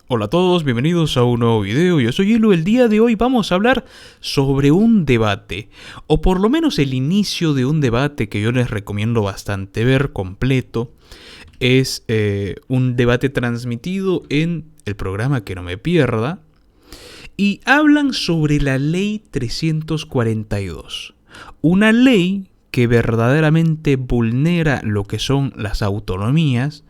Hola a todos, bienvenidos a un nuevo video. Yo soy Elo. El día de hoy vamos a hablar sobre un debate, o por lo menos el inicio de un debate que yo les recomiendo bastante ver completo. Es un debate transmitido en el programa Que No Me Pierda, y hablan sobre la Ley 342, una ley que verdaderamente vulnera lo que son las autonomías.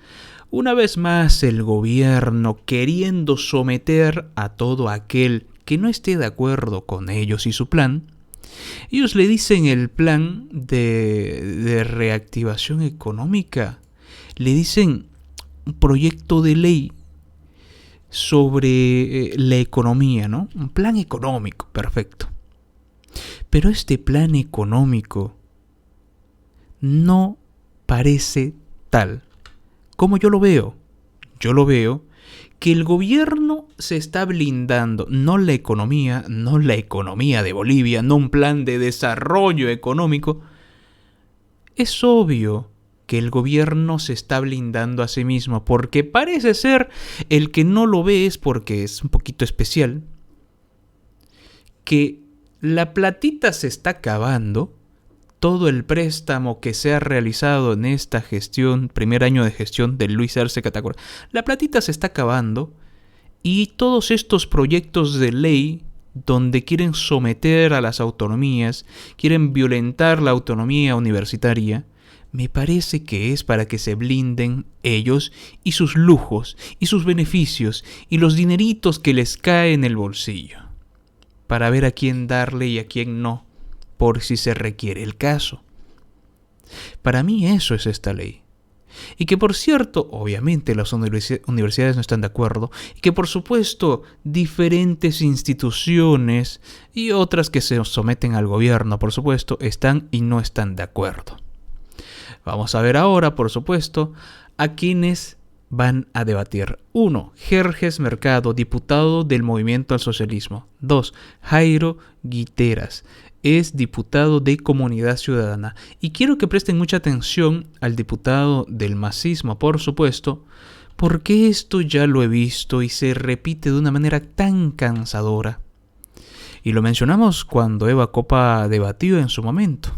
Una vez más, el gobierno queriendo someter a todo aquel que no esté de acuerdo con ellos y su plan. Ellos le dicen el plan de reactivación económica. Le dicen un proyecto de ley sobre la economía, ¿no? Un plan económico, perfecto. Pero este plan económico no parece tal como yo lo veo. Yo lo veo que el gobierno se está blindando, no la economía de Bolivia, no un plan de desarrollo económico. Es obvio que el gobierno se está blindando a sí mismo, porque parece ser, el que no lo ve es porque es un poquito especial, que la platita se está acabando. Todo el préstamo que se ha realizado en esta gestión, primer año de gestión de Luis Arce Catacora, la platita se está acabando, y todos estos proyectos de ley donde quieren someter a las autonomías, quieren violentar la autonomía universitaria, me parece que es para que se blinden ellos y sus lujos y sus beneficios y los dineritos que les caen en el bolsillo, para ver a quién darle y a quién no, por si se requiere el caso. Para mí eso es esta ley. Y que por cierto, obviamente las universidades no están de acuerdo, y que por supuesto diferentes instituciones y otras que se someten al gobierno, por supuesto, están y no están de acuerdo. Vamos a ver ahora, por supuesto, a quienes van a debatir. 1. Jerjes Mercado, diputado del Movimiento al Socialismo. 2. Jairo Guiteras, es diputado de Comunidad Ciudadana. Y quiero que presten mucha atención al diputado del Masismo, por supuesto, porque esto ya lo he visto y se repite de una manera tan cansadora. Y lo mencionamos cuando Eva Copa debatió en su momento.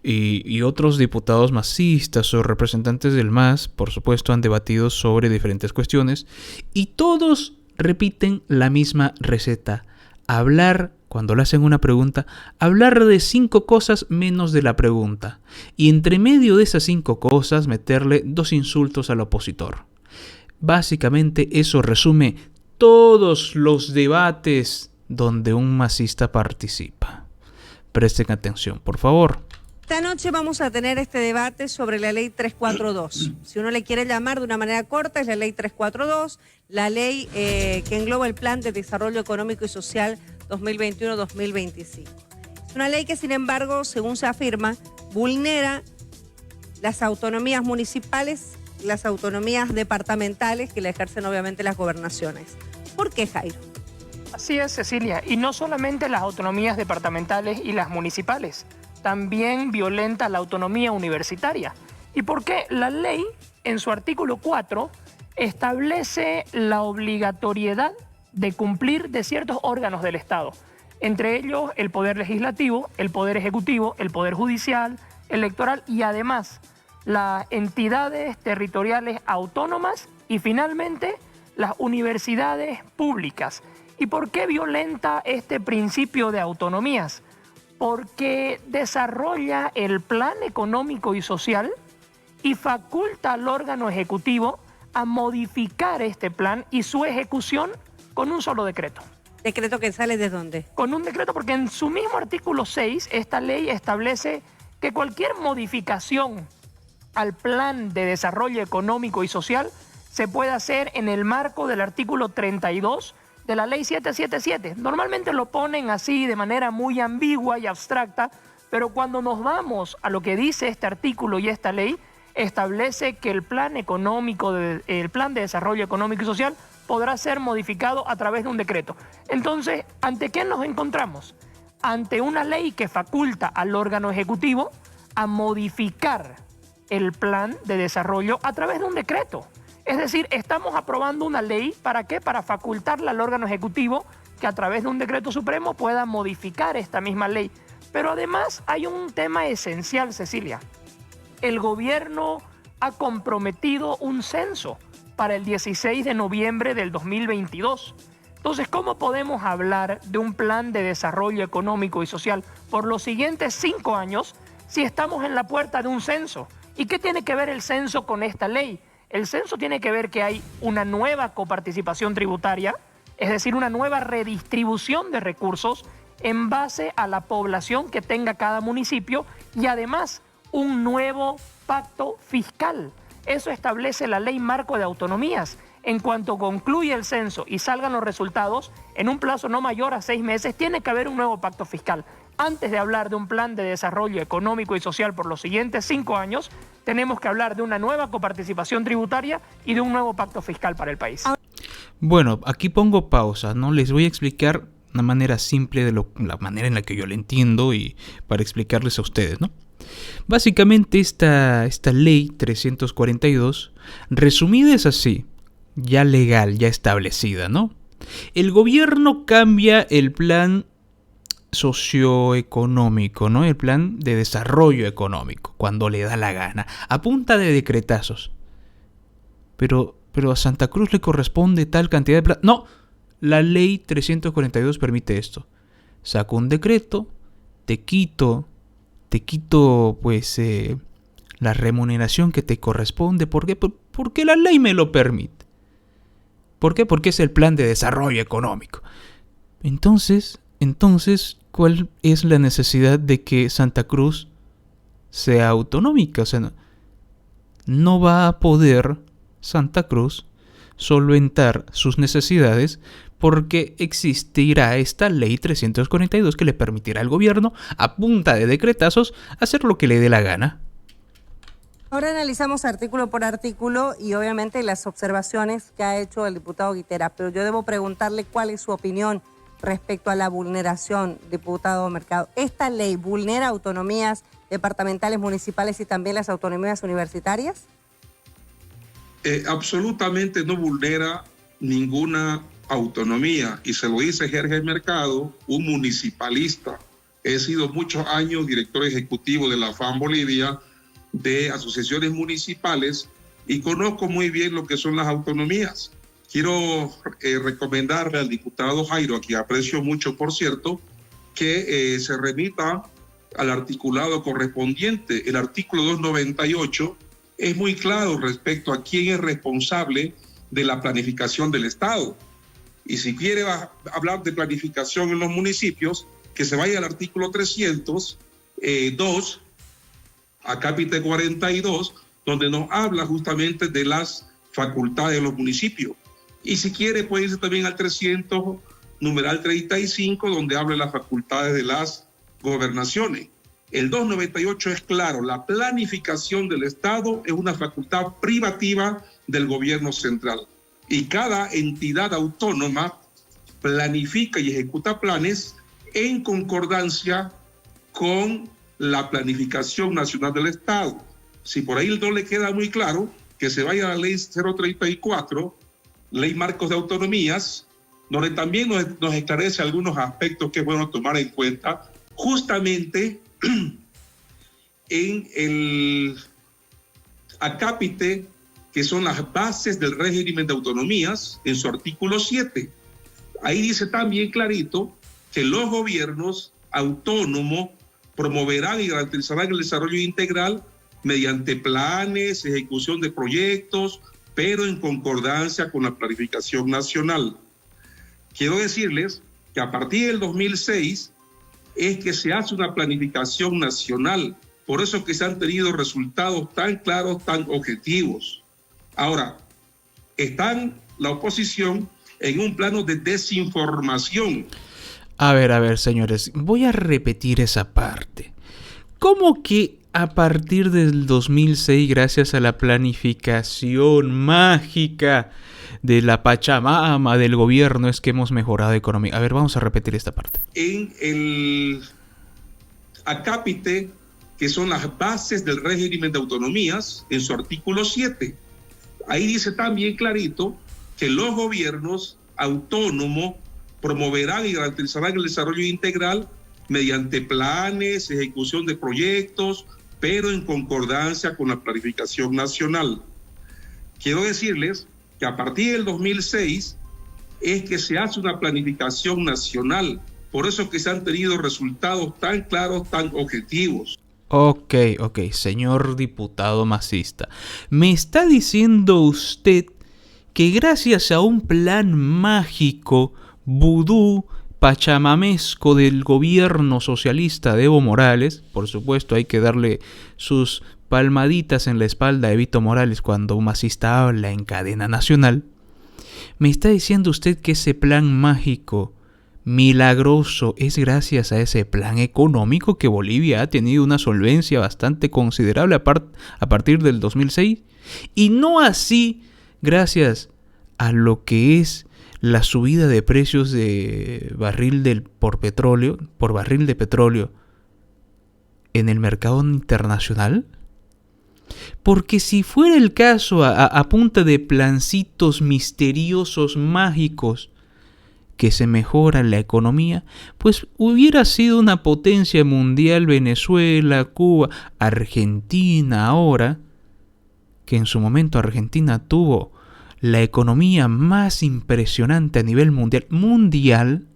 Y otros diputados masistas o representantes del MAS, por supuesto, han debatido sobre diferentes cuestiones, y todos repiten la misma receta: hablar, cuando le hacen una pregunta, hablar de 5 cosas menos de la pregunta, y entre medio de esas 5 cosas meterle 2 insultos al opositor. Básicamente eso resume todos los debates donde un masista participa. Presten atención, por favor. Esta noche vamos a tener este debate sobre la ley 342. Si uno le quiere llamar de una manera corta, es la ley 342, la ley que engloba el Plan de Desarrollo Económico y Social 2021-2025. Es una ley que, sin embargo, según se afirma, vulnera las autonomías municipales y las autonomías departamentales que le ejercen obviamente las gobernaciones. ¿Por qué, Jairo? Así es, Cecilia, y no solamente las autonomías departamentales y las municipales, también violenta la autonomía universitaria. ¿Y por qué? La ley, en su artículo 4, establece la obligatoriedad de cumplir de ciertos órganos del Estado, entre ellos el Poder Legislativo, el Poder Ejecutivo, el Poder Judicial, electoral y además las entidades territoriales autónomas y finalmente las universidades públicas. ¿Y por qué violenta este principio de autonomías? Porque desarrolla el plan económico y social y faculta al órgano ejecutivo a modificar este plan y su ejecución con un solo decreto. ¿Decreto que sale de dónde? Con un decreto, porque en su mismo artículo 6, esta ley establece que cualquier modificación al plan de desarrollo económico y social se puede hacer en el marco del artículo 32 de la ley 777. Normalmente lo ponen así de manera muy ambigua y abstracta, pero cuando nos vamos a lo que dice este artículo y esta ley, establece que el plan económico, el plan de desarrollo económico y social podrá ser modificado a través de un decreto. Entonces, ¿ante qué nos encontramos? Ante una ley que faculta al órgano ejecutivo a modificar el plan de desarrollo a través de un decreto. Es decir, estamos aprobando una ley, ¿para qué? Para facultarle al órgano ejecutivo que a través de un decreto supremo pueda modificar esta misma ley. Pero además hay un tema esencial, Cecilia. El gobierno ha comprometido un censo para el 16 de noviembre del 2022. Entonces, ¿cómo podemos hablar de un plan de desarrollo económico y social por los siguientes 5 años si estamos en la puerta de un censo? ¿Y qué tiene que ver el censo con esta ley? El censo tiene que ver que hay una nueva coparticipación tributaria, es decir, una nueva redistribución de recursos en base a la población que tenga cada municipio y además un nuevo pacto fiscal. Eso establece la Ley Marco de Autonomías. En cuanto concluya el censo y salgan los resultados, en un plazo no mayor a 6 meses, tiene que haber un nuevo pacto fiscal. Antes de hablar de un plan de desarrollo económico y social por los siguientes 5 años, tenemos que hablar de una nueva coparticipación tributaria y de un nuevo pacto fiscal para el país. Bueno, aquí pongo pausa, ¿no? Les voy a explicar una manera simple de la manera en la que yo lo entiendo y para explicarles a ustedes, ¿no? Básicamente esta ley 342, resumida es así, ya legal, ya establecida, ¿no? El gobierno cambia el plan socioeconómico, ¿no? El plan de desarrollo económico, cuando le da la gana, a punta de decretazos. Pero a Santa Cruz le corresponde tal cantidad de plata. No, la ley 342 permite esto. Saco un decreto, te quito pues la remuneración que te corresponde. ¿Por qué? Porque la ley me lo permite. ¿Por qué? Porque es el plan de desarrollo económico. Entonces, ¿cuál es la necesidad de que Santa Cruz sea autonómica? O sea, no va a poder Santa Cruz solventar sus necesidades porque existirá esta ley 342 que le permitirá al gobierno, a punta de decretazos, hacer lo que le dé la gana. Ahora analizamos artículo por artículo y obviamente las observaciones que ha hecho el diputado Guitera, pero yo debo preguntarle cuál es su opinión respecto a la vulneración, diputado Mercado. ¿Esta ley vulnera autonomías departamentales, municipales y también las autonomías universitarias? Absolutamente no vulnera ninguna autonomía, y se lo dice Jorge Mercado, un municipalista. He sido muchos años director ejecutivo de la FAM Bolivia, de asociaciones municipales, y conozco muy bien lo que son las autonomías. Quiero recomendarle al diputado Jairo, a quien aprecio mucho, por cierto, que se remita al articulado correspondiente. El artículo 298 es muy claro respecto a quién es responsable de la planificación del Estado. Y si quiere hablar de planificación en los municipios, que se vaya al artículo 302, acápite 42, donde nos habla justamente de las facultades de los municipios. Y si quiere puede irse también al 300, numeral 35, donde habla de las facultades de las gobernaciones. El 298 es claro, la planificación del Estado es una facultad privativa del gobierno central. Y cada entidad autónoma planifica y ejecuta planes en concordancia con la planificación nacional del Estado. Si por ahí no le queda muy claro, que se vaya a la ley 034, ley Marcos de Autonomías, donde también nos esclarece algunos aspectos que es bueno tomar en cuenta, justamente en el acápite, que son las bases del régimen de autonomías, en su artículo 7. Ahí dice también clarito que los gobiernos autónomos promoverán y garantizarán el desarrollo integral mediante planes, ejecución de proyectos, pero en concordancia con la planificación nacional. Quiero decirles que a partir del 2006 es que se hace una planificación nacional, por eso es que se han tenido resultados tan claros, tan objetivos. Ahora, están la oposición en un plano de desinformación. A ver, señores, voy a repetir esa parte. ¿Cómo que a partir del 2006, gracias a la planificación mágica de la Pachamama del gobierno, es que hemos mejorado economía? A ver, vamos a repetir esta parte. En el acápite, que son las bases del régimen de autonomías, en su artículo 7, Ahí dice también clarito que los gobiernos autónomos promoverán y garantizarán el desarrollo integral mediante planes, ejecución de proyectos, pero en concordancia con la planificación nacional. Quiero decirles que a partir del 2006 es que se hace una planificación nacional. Por eso es que se han tenido resultados tan claros, tan objetivos. Ok, señor diputado masista. ¿Me está diciendo usted que gracias a un plan mágico, vudú, pachamamesco del gobierno socialista de Evo Morales, por supuesto hay que darle sus palmaditas en la espalda a Evito Morales cuando un masista habla en cadena nacional, me está diciendo usted que ese plan mágico milagroso es gracias a ese plan económico que Bolivia ha tenido una solvencia bastante considerable a partir del 2006, y no así gracias a lo que es la subida de precios de por barril de petróleo en el mercado internacional. Porque si fuera el caso a punta de plancitos misteriosos mágicos que se mejora la economía, pues hubiera sido una potencia mundial Venezuela, Cuba, Argentina ahora, que en su momento Argentina tuvo la economía más impresionante a nivel mundial,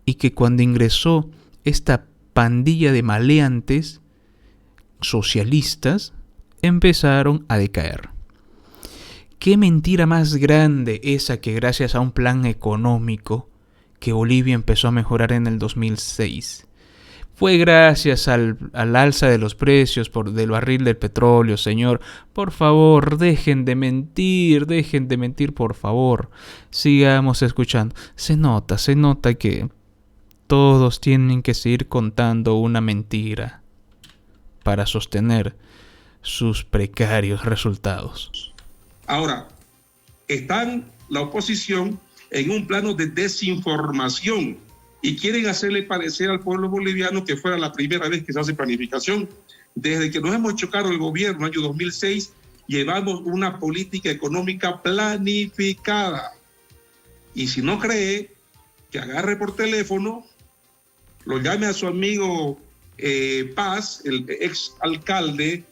y que cuando ingresó esta pandilla de maleantes socialistas, empezaron a decaer. ¿Qué mentira más grande esa que gracias a un plan económico que Bolivia empezó a mejorar en el 2006? Fue gracias al alza de los precios del barril del petróleo, señor. Por favor, dejen de mentir, por favor. Sigamos escuchando. Se nota que todos tienen que seguir contando una mentira para sostener sus precarios resultados. Ahora, están la oposición en un plano de desinformación y quieren hacerle parecer al pueblo boliviano que fuera la primera vez que se hace planificación. Desde que nos hemos chocado el gobierno, año 2006, llevamos una política económica planificada. Y si no cree, que agarre por teléfono, lo llame a su amigo Paz, el ex alcalde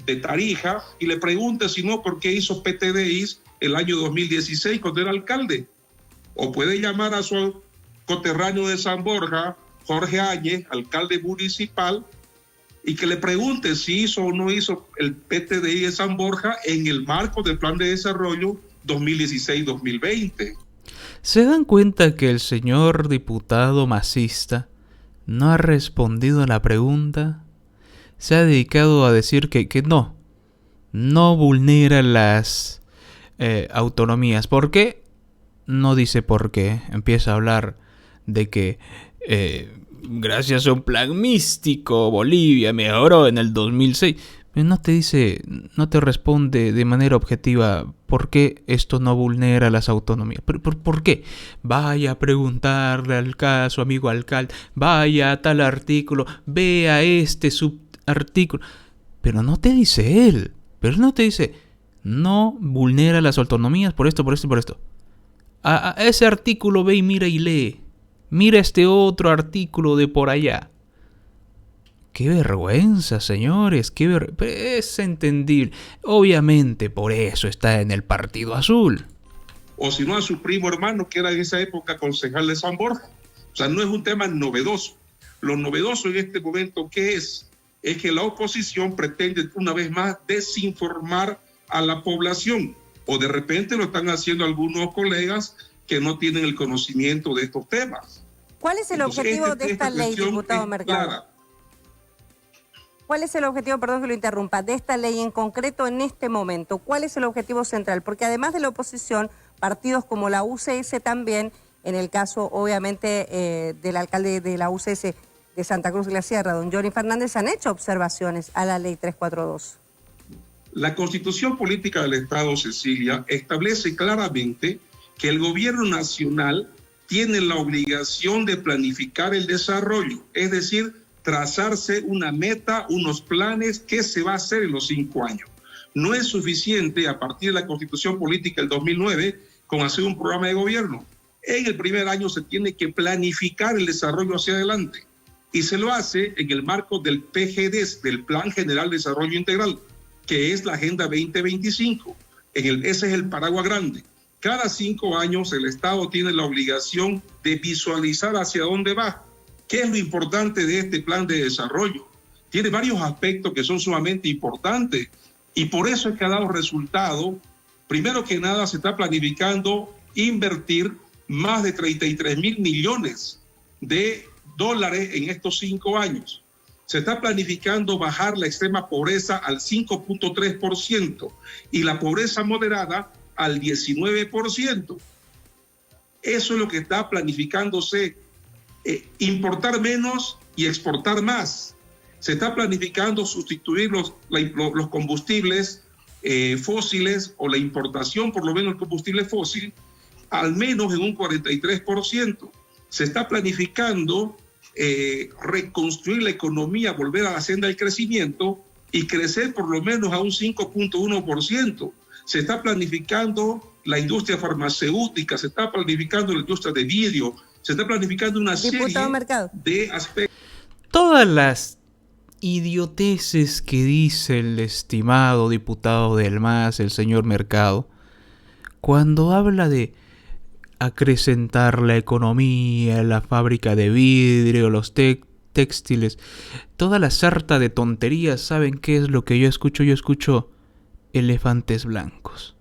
de Tarija, y le pregunte si no, por qué hizo PTDIs el año 2016 cuando era alcalde. O puede llamar a su coterráneo de San Borja, Jorge Áñez, alcalde municipal, y que le pregunte si hizo o no hizo el PTDI de San Borja en el marco del Plan de Desarrollo 2016-2020. ¿Se dan cuenta que el señor diputado masista no ha respondido a la pregunta? Se ha dedicado a decir que no vulnera las autonomías. ¿Por qué? No dice por qué. Empieza a hablar de que gracias a un plan místico Bolivia mejoró en el 2006. Pero no te responde de manera objetiva por qué esto no vulnera las autonomías. ¿Por qué? Vaya a preguntarle a su amigo alcalde, vaya a tal artículo, vea este subartículo. Pero no te dice él. No vulnera las autonomías por esto. A ese artículo ve y mira y lee. Mira este otro artículo de por allá. ¡Qué vergüenza, señores! Es entendible. Obviamente por eso está en el Partido Azul. O si no, a su primo hermano, que era en esa época concejal de San Borja. O sea, no es un tema novedoso. Lo novedoso en este momento, ¿qué es? Es que la oposición pretende una vez más desinformar a la población. O de repente lo están haciendo algunos colegas que no tienen el conocimiento de estos temas. ¿Cuál es el objetivo de esta ley, diputado Mercado? ¿Cuál es el objetivo, perdón que lo interrumpa, de esta ley en concreto en este momento? ¿Cuál es el objetivo central? Porque además de la oposición, partidos como la UCS también, en el caso obviamente del alcalde de la UCS de Santa Cruz de la Sierra, don Johnny Fernández, han hecho observaciones a la ley 342. La Constitución Política del Estado, Cecilia, establece claramente que el gobierno nacional tiene la obligación de planificar el desarrollo, es decir, trazarse una meta, unos planes, qué se va a hacer en los 5 años. No es suficiente a partir de la Constitución Política del 2009 con hacer un programa de gobierno. En el primer año se tiene que planificar el desarrollo hacia adelante y se lo hace en el marco del PGD, del Plan General de Desarrollo Integral, que es la Agenda 2025. Ese es el paraguas grande. Cada 5 años el Estado tiene la obligación de visualizar hacia dónde va. ¿Qué es lo importante de este plan de desarrollo? Tiene varios aspectos que son sumamente importantes y por eso es que ha dado resultado. Primero que nada, se está planificando invertir más de 33.000 millones de dólares en estos 5 años. Se está planificando bajar la extrema pobreza al 5.3% y la pobreza moderada al 19%. Eso es lo que está planificándose. Importar menos y exportar más. Se está planificando sustituir los combustibles fósiles o la importación, por lo menos el combustible fósil, al menos en un 43%. Se está planificando reconstruir la economía, volver a la senda del crecimiento y crecer por lo menos a un 5.1%. Se está planificando la industria farmacéutica, se está planificando la industria de vidrio, se está planificando una serie de aspectos. Todas las idioteces que dice el estimado diputado del MAS, el señor Mercado, cuando habla de acrecentar la economía, la fábrica de vidrio, los textiles, toda la sarta de tonterías, ¿saben qué es lo que yo escucho? Yo escucho elefantes blancos.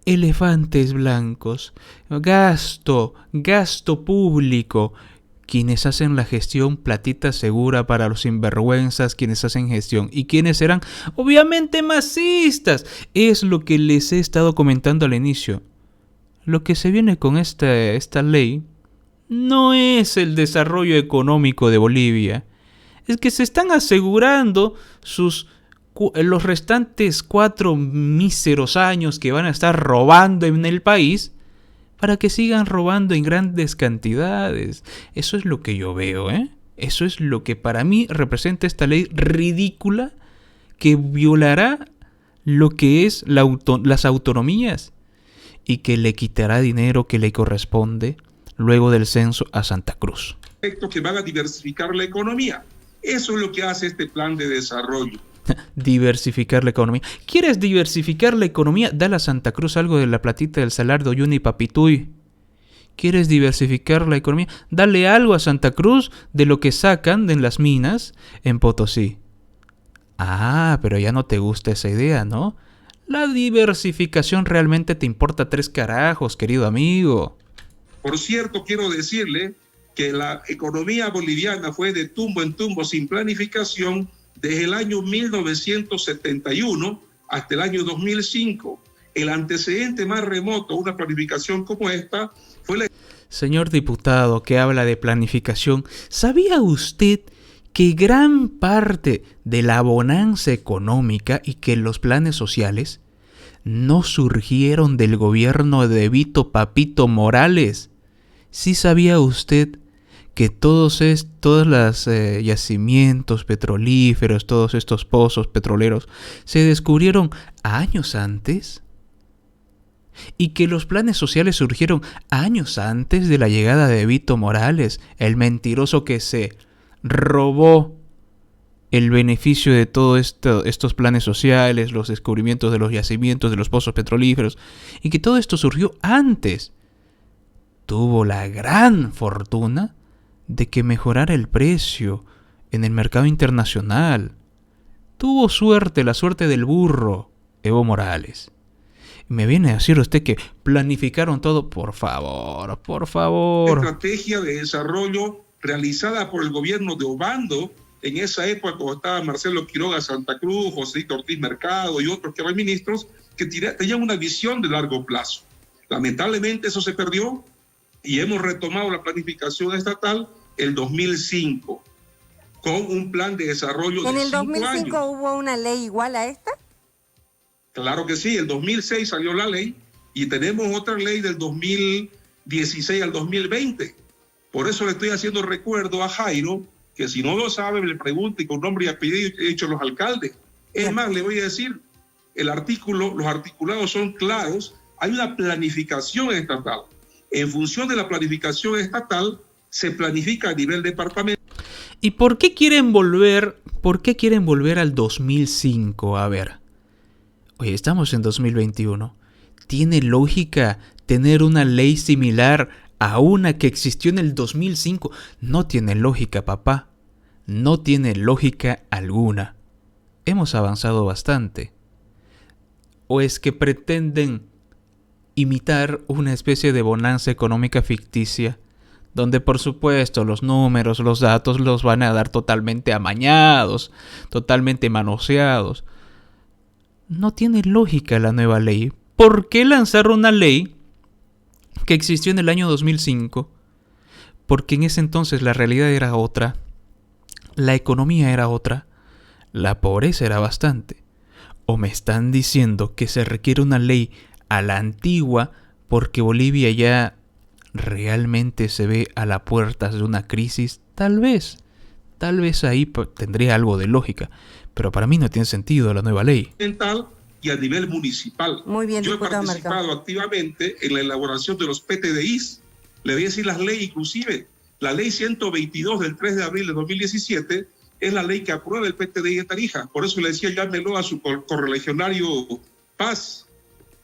Elefantes blancos, gasto público. Quienes hacen la gestión, platita segura para los sinvergüenzas, quienes hacen gestión. ¿Y quiénes serán? Obviamente masistas. Es lo que les he estado comentando al inicio. Lo que se viene con esta ley no es el desarrollo económico de Bolivia. Es que se están asegurando los restantes 4 míseros años que van a estar robando en el país para que sigan robando en grandes cantidades. Eso es lo que yo veo, ¿eh? Eso es lo que para mí representa esta ley ridícula que violará lo que es las autonomías y que le quitará dinero que le corresponde luego del censo a Santa Cruz. Que van a diversificar la economía. Eso es lo que hace este plan de desarrollo. Diversificar la economía. ¿Quieres diversificar la economía? Dale a Santa Cruz algo de la platita del Salar de Uyuni y Papituy. ¿Quieres diversificar la economía? Dale algo a Santa Cruz de lo que sacan de las minas en Potosí. Ah, pero ya no te gusta esa idea, ¿no? La diversificación realmente te importa 3 carajos, querido amigo. Por cierto, quiero decirle que la economía boliviana fue de tumbo en tumbo sin planificación desde el año 1971 hasta el año 2005. El antecedente más remoto a una planificación como esta fue la... Señor diputado que habla de planificación, ¿sabía usted que gran parte de la bonanza económica y que los planes sociales no surgieron del gobierno de Vito Papito Morales? ¿Sí sabía usted que todos los yacimientos petrolíferos, todos estos pozos petroleros se descubrieron años antes? Y que los planes sociales surgieron años antes de la llegada de Vito Morales, el mentiroso que se robó el beneficio de todos estos planes sociales, los descubrimientos de los yacimientos, de los pozos petrolíferos, y que todo esto surgió antes. Tuvo la gran fortuna de que mejorara el precio en el mercado internacional. Tuvo suerte, la suerte del burro, Evo Morales. Y me viene a decir usted que planificaron todo. Por favor, por favor. Estrategia de desarrollo realizada por el gobierno de Obando en esa época, cuando estaba Marcelo Quiroga Santa Cruz, José Ortiz Mercado y otros que eran ministros, que tenían una visión de largo plazo. Lamentablemente eso se perdió y hemos retomado la planificación estatal el 2005 con un plan de desarrollo de 5 años. ¿En el 2005 hubo una ley igual a esta? Claro que sí, el 2006 salió la ley y tenemos otra ley del 2016 al 2020. Por eso le estoy haciendo recuerdo a Jairo, que si no lo sabe, le pregunte con nombre y apellido, he dicho los alcaldes. Es más, le voy a decir, los articulados son claros, hay una planificación estatal. En función de la planificación estatal, se planifica a nivel departamental. ¿Y por qué quieren volver al 2005? A ver, oye, estamos en 2021. ¿Tiene lógica tener una ley similar a una que existió en el 2005? No tiene lógica, papá. No tiene lógica alguna. Hemos avanzado bastante. ¿O es que pretenden imitar una especie de bonanza económica ficticia, donde por supuesto los números, los datos los van a dar totalmente amañados, totalmente manoseados? No tiene lógica la nueva ley. ¿Por qué lanzar una ley que existió en el año 2005? Porque en ese entonces la realidad era otra, la economía era otra, la pobreza era bastante. ¿O me están diciendo que se requiere una ley a la antigua porque Bolivia ya realmente se ve a las puertas de una crisis? Tal vez ahí tendría algo de lógica, pero para mí no tiene sentido la nueva ley. Y a nivel municipal. Muy bien, yo he participado activamente en la elaboración de los PTDIs. Le voy a decir las leyes, inclusive la ley 122 del 3 de abril de 2017 es la ley que aprueba el PTDI de Tarija. Por eso le decía, llámelo a su correligionario Paz.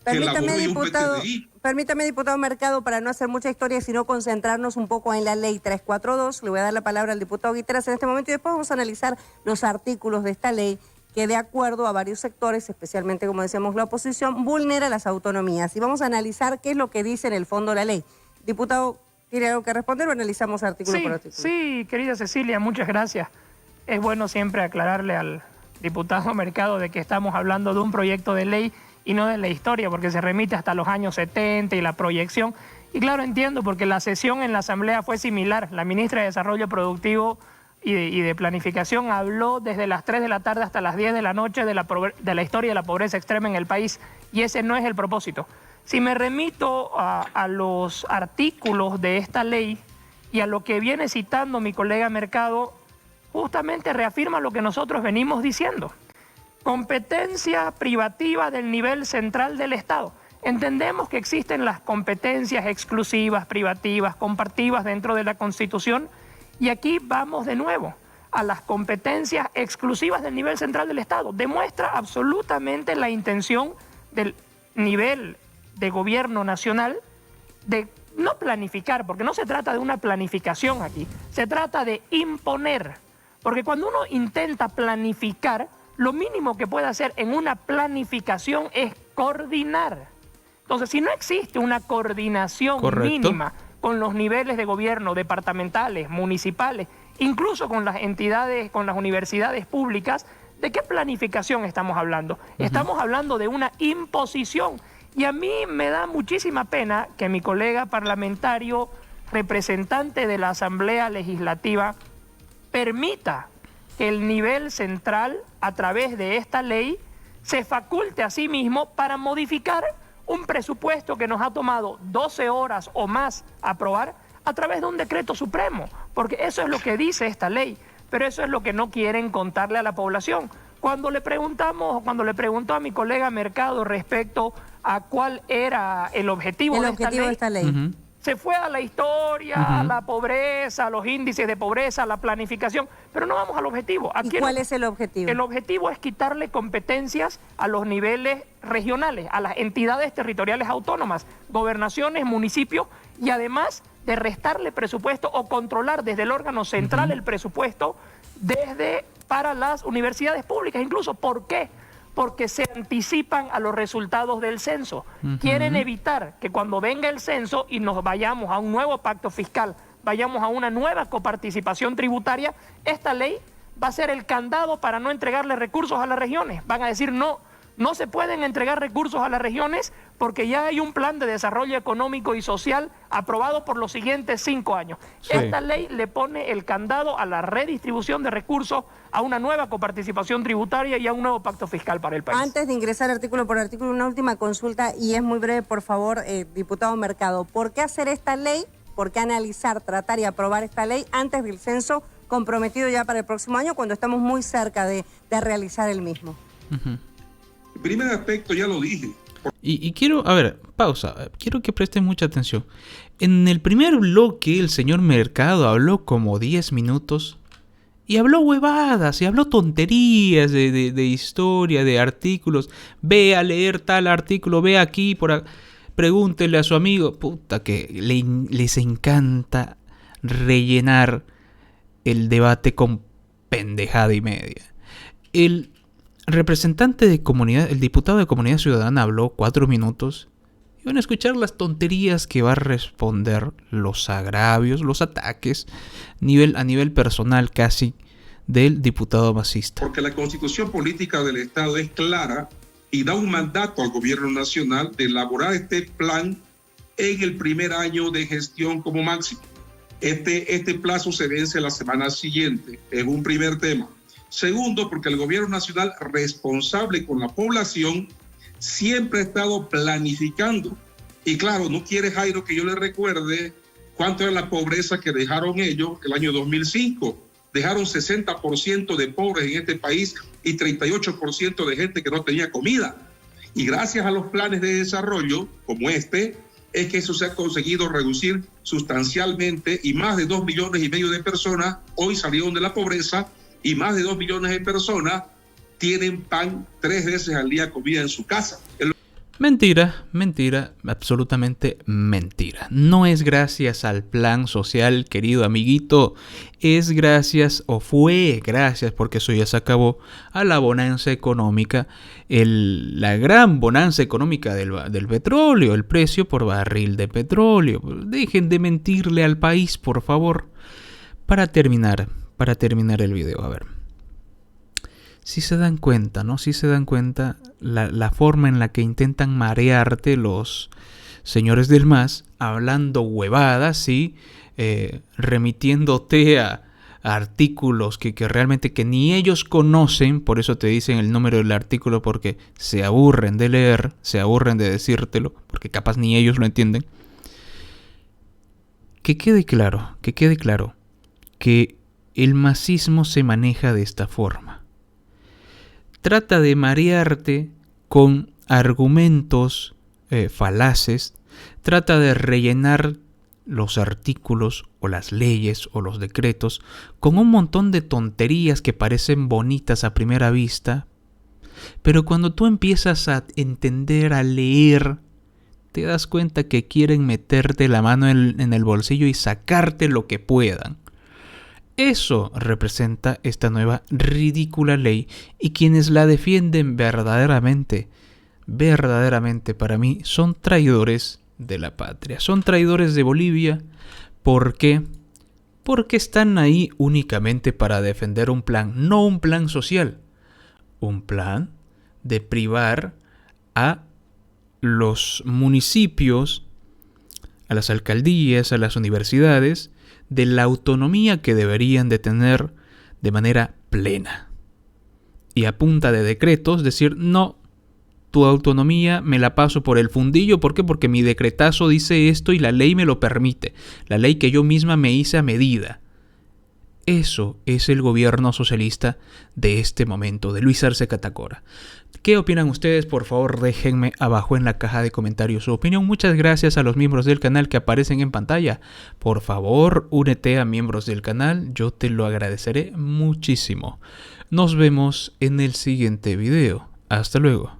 Permítame, diputado Mercado, para no hacer mucha historia, sino concentrarnos un poco en la ley 342. Le voy a dar la palabra al diputado Guiteras en este momento y después vamos a analizar los artículos de esta ley que, de acuerdo a varios sectores, especialmente, como decíamos, la oposición, vulnera las autonomías. Y vamos a analizar qué es lo que dice en el fondo la ley. Diputado, ¿tiene algo que responder o analizamos artículo por artículo? Sí, querida Cecilia, muchas gracias. Es bueno siempre aclararle al diputado Mercado de que estamos hablando de un proyecto de ley y no de la historia, porque se remite hasta los años 70 y la proyección. Y claro, entiendo, porque la sesión en la Asamblea fue similar. La ministra de Desarrollo Productivo y de Planificación habló desde las 3 de la tarde hasta las 10 de la noche de la historia de la pobreza extrema en el país, y ese no es el propósito. Si me remito a los artículos de esta ley y a lo que viene citando mi colega Mercado, justamente reafirma lo que nosotros venimos diciendo. Competencia privativa del nivel central del Estado. Entendemos que existen las competencias exclusivas, privativas, compartidas dentro de la Constitución, y aquí vamos de nuevo a las competencias exclusivas del nivel central del Estado. Demuestra absolutamente la intención del nivel de gobierno nacional de no planificar, porque no se trata de una planificación aquí, se trata de imponer. Porque cuando uno intenta planificar, lo mínimo que puede hacer en una planificación es coordinar. Entonces, si no existe una coordinación mínima con los niveles de gobierno departamentales, municipales, incluso con las entidades, con las universidades públicas, ¿de qué planificación estamos hablando? Estamos hablando de una imposición. Y a mí me da muchísima pena que mi colega parlamentario, representante de la Asamblea Legislativa, permita que el nivel central, a través de esta ley, se faculte a sí mismo para modificar un presupuesto que nos ha tomado 12 horas o más aprobar a través de un decreto supremo, porque eso es lo que dice esta ley, pero eso es lo que no quieren contarle a la población. Cuando le preguntó a mi colega Mercado respecto a cuál era el objetivo de esta ley, se fue a la historia, a la pobreza, a los índices de pobreza, a la planificación, pero no vamos al objetivo. Aquí ¿y cuál es el objetivo? El objetivo es quitarle competencias a los niveles regionales, a las entidades territoriales autónomas, gobernaciones, municipios, y además de restarle presupuesto o controlar desde el órgano central el presupuesto para las universidades públicas incluso. ¿Por qué? Porque se anticipan a los resultados del censo. Quieren evitar que cuando venga el censo y nos vayamos a un nuevo pacto fiscal, vayamos a una nueva coparticipación tributaria, esta ley va a ser el candado para no entregarle recursos a las regiones. Van a decir no se pueden entregar recursos a las regiones porque ya hay un plan de desarrollo económico y social aprobado por los siguientes 5 años. Sí. Esta ley le pone el candado a la redistribución de recursos, a una nueva coparticipación tributaria y a un nuevo pacto fiscal para el país. Antes de ingresar artículo por artículo, una última consulta, y es muy breve, por favor, diputado Mercado. ¿Por qué hacer esta ley? ¿Por qué analizar, tratar y aprobar esta ley antes del censo comprometido ya para el próximo año, cuando estamos muy cerca de realizar el mismo? El primer aspecto ya lo dije. Y quiero, a ver, pausa, quiero que presten mucha atención. En el primer bloque el señor Mercado habló como 10 minutos y habló huevadas y habló tonterías de historia, de artículos. Ve a leer tal artículo, ve aquí, pregúntele a su amigo. Puta que les encanta rellenar el debate con pendejada y media. El representante de comunidad, el diputado de Comunidad Ciudadana habló 4 minutos y van a escuchar las tonterías que va a responder, los agravios, los ataques a nivel personal casi del diputado masista. Porque la Constitución Política del Estado es clara y da un mandato al gobierno nacional de elaborar este plan en el primer año de gestión como máximo. Este plazo se vence la semana siguiente, es un primer tema. Segundo, porque el gobierno nacional responsable con la población siempre ha estado planificando. Y claro, no quiere Jairo que yo le recuerde cuánto era la pobreza que dejaron ellos el año 2005. Dejaron 60% de pobres en este país y 38% de gente que no tenía comida. Y gracias a los planes de desarrollo como este, es que eso se ha conseguido reducir sustancialmente y más de 2,5 millones de personas hoy salieron de la pobreza y más de 2 millones de personas tienen pan 3 veces al día comida en su casa. Mentira, mentira, absolutamente mentira. No es gracias al plan social, querido amiguito, es gracias, o fue gracias, porque eso ya se acabó, a la bonanza económica, la gran bonanza económica del petróleo, el precio por barril de petróleo. Dejen de mentirle al país, por favor. Para terminar el video, a ver. Si se dan cuenta, ¿no? Si se dan cuenta la forma en la que intentan marearte los señores del MAS, hablando huevadas, ¿sí? Remitiéndote a artículos que realmente que ni ellos conocen, por eso te dicen el número del artículo, porque se aburren de leer, se aburren de decírtelo, porque capaz ni ellos lo entienden. Que quede claro que el masismo se maneja de esta forma. Trata de marearte con argumentos falaces, trata de rellenar los artículos o las leyes o los decretos con un montón de tonterías que parecen bonitas a primera vista, pero cuando tú empiezas a entender, a leer, te das cuenta que quieren meterte la mano en el bolsillo y sacarte lo que puedan. Eso representa esta nueva ridícula ley y quienes la defienden verdaderamente para mí son traidores de la patria, son traidores de Bolivia. ¿Por qué? Porque están ahí únicamente para defender un plan, no un plan social, un plan de privar a los municipios, a las alcaldías, a las universidades, de la autonomía que deberían de tener de manera plena. Y a punta de decretos decir, no, tu autonomía me la paso por el fundillo. ¿Por qué? Porque mi decretazo dice esto y la ley me lo permite. La ley que yo misma me hice a medida. Eso es el gobierno socialista de este momento, de Luis Arce Catacora. ¿Qué opinan ustedes? Por favor, déjenme abajo en la caja de comentarios su opinión. Muchas gracias a los miembros del canal que aparecen en pantalla. Por favor, únete a miembros del canal, yo te lo agradeceré muchísimo. Nos vemos en el siguiente video. Hasta luego.